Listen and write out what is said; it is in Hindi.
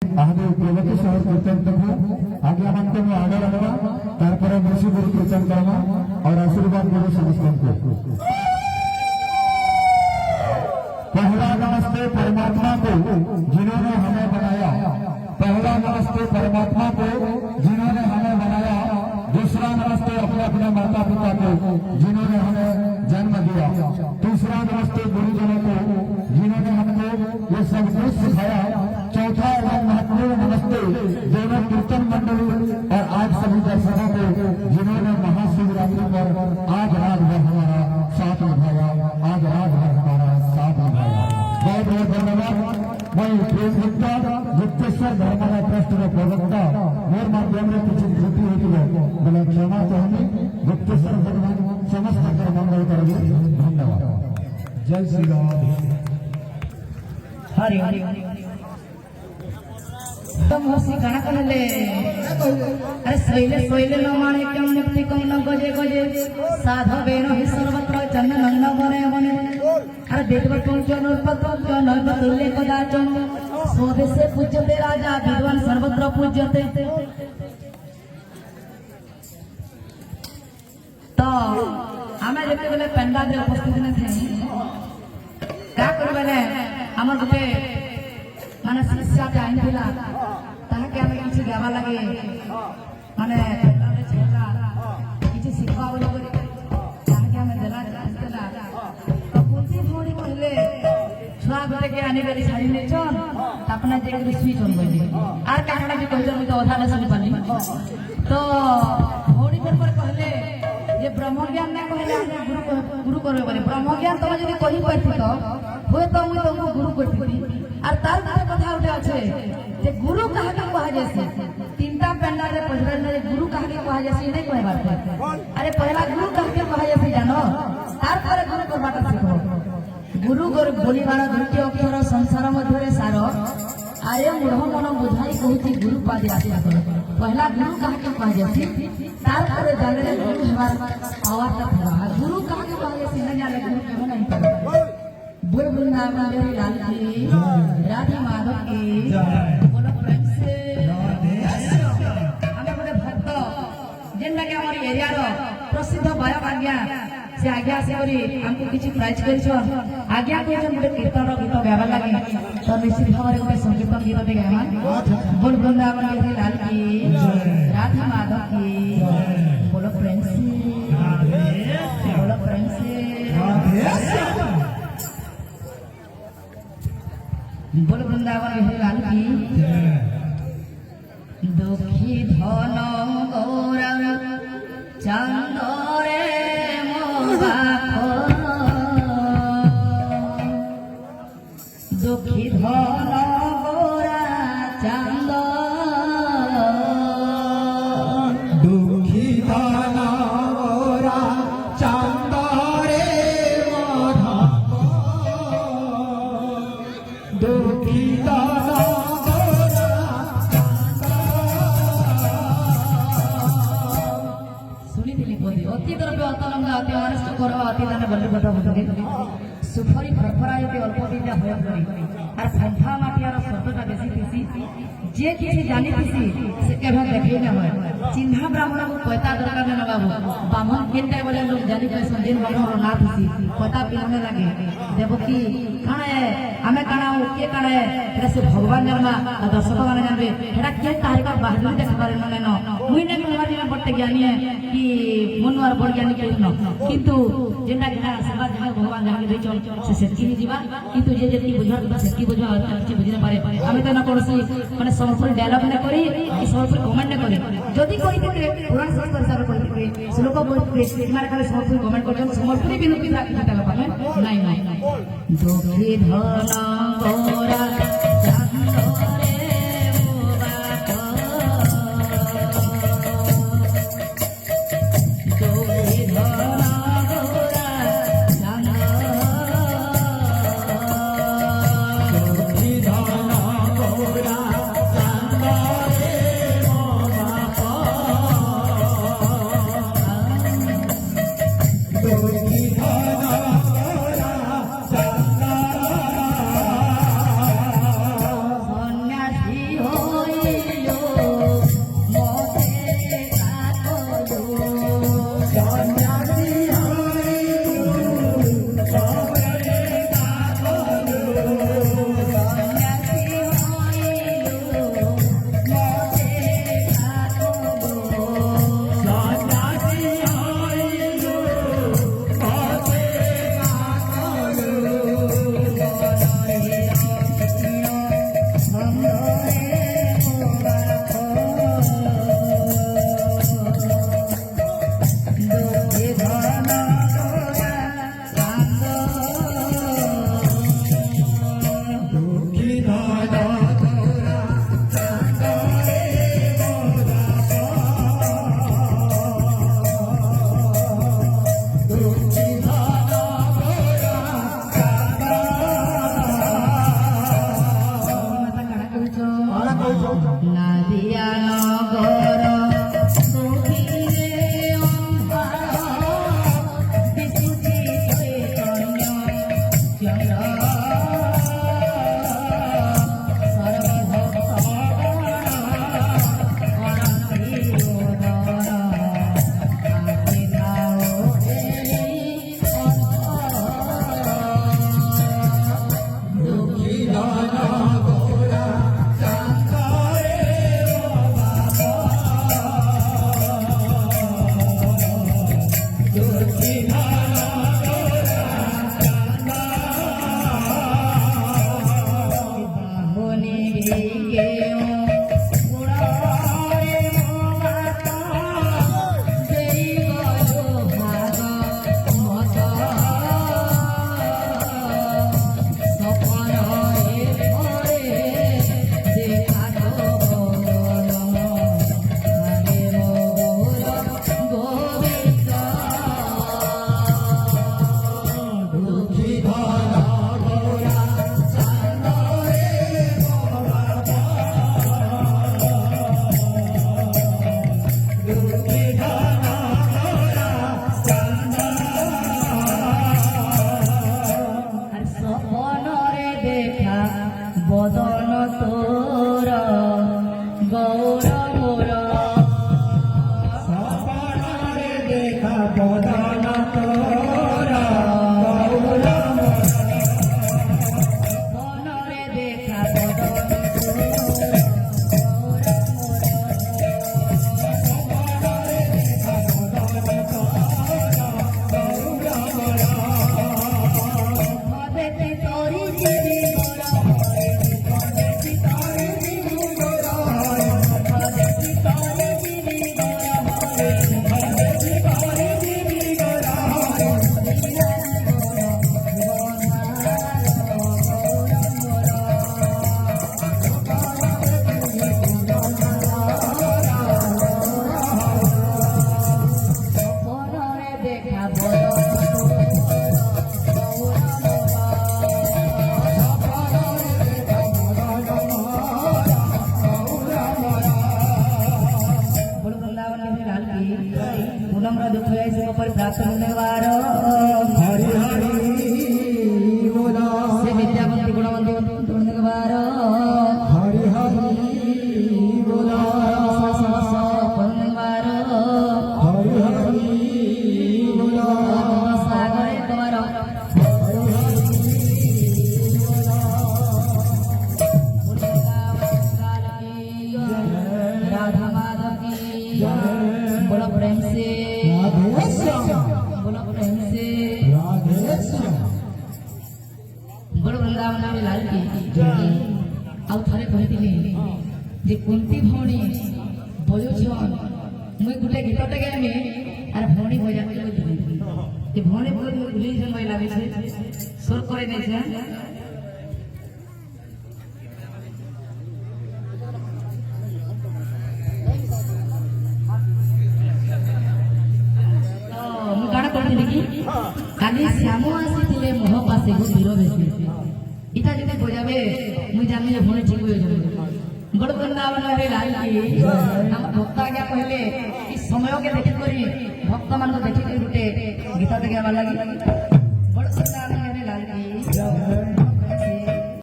आगे प्रगति सह कीर्तन करबो आज्ञा मानते में आगे लगवा तारपर मुसी गुरु कीर्तन करवा और आशीर्वाद देव समस्त को। पहला नमस्ते परमात्मा को जिन्होंने हमें बनाया, पहला नमस्ते परमात्मा को जिन्होंने हमें बनाया, दूसरा नमस्ते अपने अपने माता पिता को जिन्होंने हमें जन्म दिया, तीसरा नमस्ते गुरुजनों को जिन्होंने हमको ये सब कुछ सिखाया, चौथा एवं महत्वपूर्ण नमस्ते दोनों कीर्तन मंडली और आज सभी दर्शकों को जिन्होंने महाशिवरात्रि पर आज रात भर हमारा साथ निभाया, आज रात भर हमारा साथ निभाया। बहुत बहुत धन्यवाद। मैं प्रेम गुप्ता गुप्तेश्वर धर्माला ट्रस्ट प्रवक्ता मोर माध्यम में किसी त्रुटि होती है बोले क्षमा चाहूंगी। गुप्तेश्वर भगवान समस्त कर मंगल करेंगे। धन्यवाद। जय श्री राम। हरि हरि तुम हसी गाना कहले अरे सोइले सोइले न माने कम मुक्ति कम न गजे गजे साध बेण हि सर्वत्र चंदन न बने बने अरे देखब तुम जन पतम जन तुल्य कदाचन स्वदेशे पूज्यते राजा विद्वान सर्वत्र पूज्यते। तो आमे जेते बेले पेंडा रे उपस्थित ने थे का करबे ने हमर गुटे माने शिक्षा के आइन दिला ताके आमे किछि गावा लागे माने पेंडारे छेला किछि शिखवा बोले ताके आमे देला देला तो पुती थोड़ी कहले छुआ बेटे के आने बेली साड़ी ने चन अपना जे के स्विच ऑन कर दे आर काकड़ा भी कहले मुझे ओधा ले सब पानी तो थोड़ी देर पर कहले ये ब्रह्म ज्ञान ने कहले गुरु गुरु करबे बोले ब्रह्म ज्ञान तुम यदि कहि पाइती तो होय तो मुई तुमको गुरु करती और तार कथा उठे अच्छे जे गुरु कहा के कहा जैसे तीनटा पेंडा रे पहले ने गुरु कहा के कहा जैसे नहीं कहे बात अरे पहला गुरु कहा के कहा जैसे जानो तार पर गुरु करबाटा सीखो गुरु गुरु बोली बाण द्वितीय अक्षर संसार मध्य सार आर्य मूढ़ मन बुझाई कहती गुरु पादे आशा कर पहला गुरु कहा के कहा जैसे तार पर जाने गुरु हमारा आवाज था गुरु कहा के कहा जैसे नहीं जाने गुरु क्यों नहीं कर बोल वृंदावन बिहारी लाल की राधे माधव की बोलो प्रेम से हमें गोटे भक्त जेनटा कि हमर एरिया रो प्रसिद्ध गायक आज्ञा से आज्ञा से करी हमको किछि प्राइज करिछो आज्ञा कहछन गोटे कीर्तन रो गीत गावा लागे तो निश्चित भाବରେ गोटे संकीर्तन गीत दे गावा बोल वृंदावन बिहारी लाल की राधे माधव की बोलो प्रेम से बोलो प्रेम से बोल वृंदावन बिहारी लाल की दुखी धन गौरव चंदरे दुखी धन गौरा चंद दुखी धन गौरा चंद रे माधव दुखी धन सुनी दिली बोली अति द्रव्य अतलंगा अति अनष्ट कर अति दान बल्ले बता बुझे सुफरी फरफरायते अल्प विद्या भय करी আর संथा माटियार शब्दटा बेसी बेसी जे किसी जानी किसी से केभे देखै न होय चिन्हा ब्राह्मण को पता दरकार न बाबू ब्राह्मण केनटा बोले लोग जानी के दिन ब्राह्मण ना थी पता पिलने लगे देवकी काना है हमें काना हो के काना है एटा से भगवान जन्मा दर्शक माने जानबे एटा के तारिका बहादुरी देख पारे न न मुई ने हमारी में बड़ते ज्ञानी है कि मनवार बड़ ज्ञानी के न किंतु जेना जेना आशीर्वाद भगवान जाके दे चल से सेती जीवा किंतु जे जेती बुझा सेती बुझा अच्छी बुझने पारे हमें तो न कोनसी माने समर्पण डायलॉग न करी कि समर्पण कमेंट न करी जदी कोई के पुराण संस्कार सारा कोई के श्लोक बोलते मारे खाली समर्पण कमेंट करछन समर्पण बिनु की राखी था पाए नहीं नहीं दुखी धन गौरा चंदरे सन्यासी हो নাদিয়া নগর দুঃখীরে অম্বার বিশুচি চৈতন্য চন্দ্র বদন তোর গৌর মোর সপনারে দেখা বদন তোর গৌর মোর বনরে দেখা বদন हरि हरि बोला से विद्यावंती गुणवंती हरि हरि बोला हरि हरि बोला सागरे कुमार राधा माधव की बोलो प्रेम से बोलो प्रेम से बड़ वृंदावन में लाल की आउ थरे कहथिले जे कुंती भौणी बजुछन मुई गुटे गीतटे गामी आर भौणी बजा के दिली जे भौणी बोल भूली जन मैं लागे छे सुर करे नै छे ମୁଁ କାଣା କରିଥିଲି କି କାଲି ଶ୍ୟାମ ଆସିଥିଲେ ମୋହ ପାଶେ ବୀର ବେଶୀ इता जदि बजाबे मुई जानि जे भोने ठीक हो जाबे बड़ वृंदावन रे लाली हम भक्त आज्ञा कहले ई समय के देखि करी भक्त मान देखि गुटे गीत गावा लागि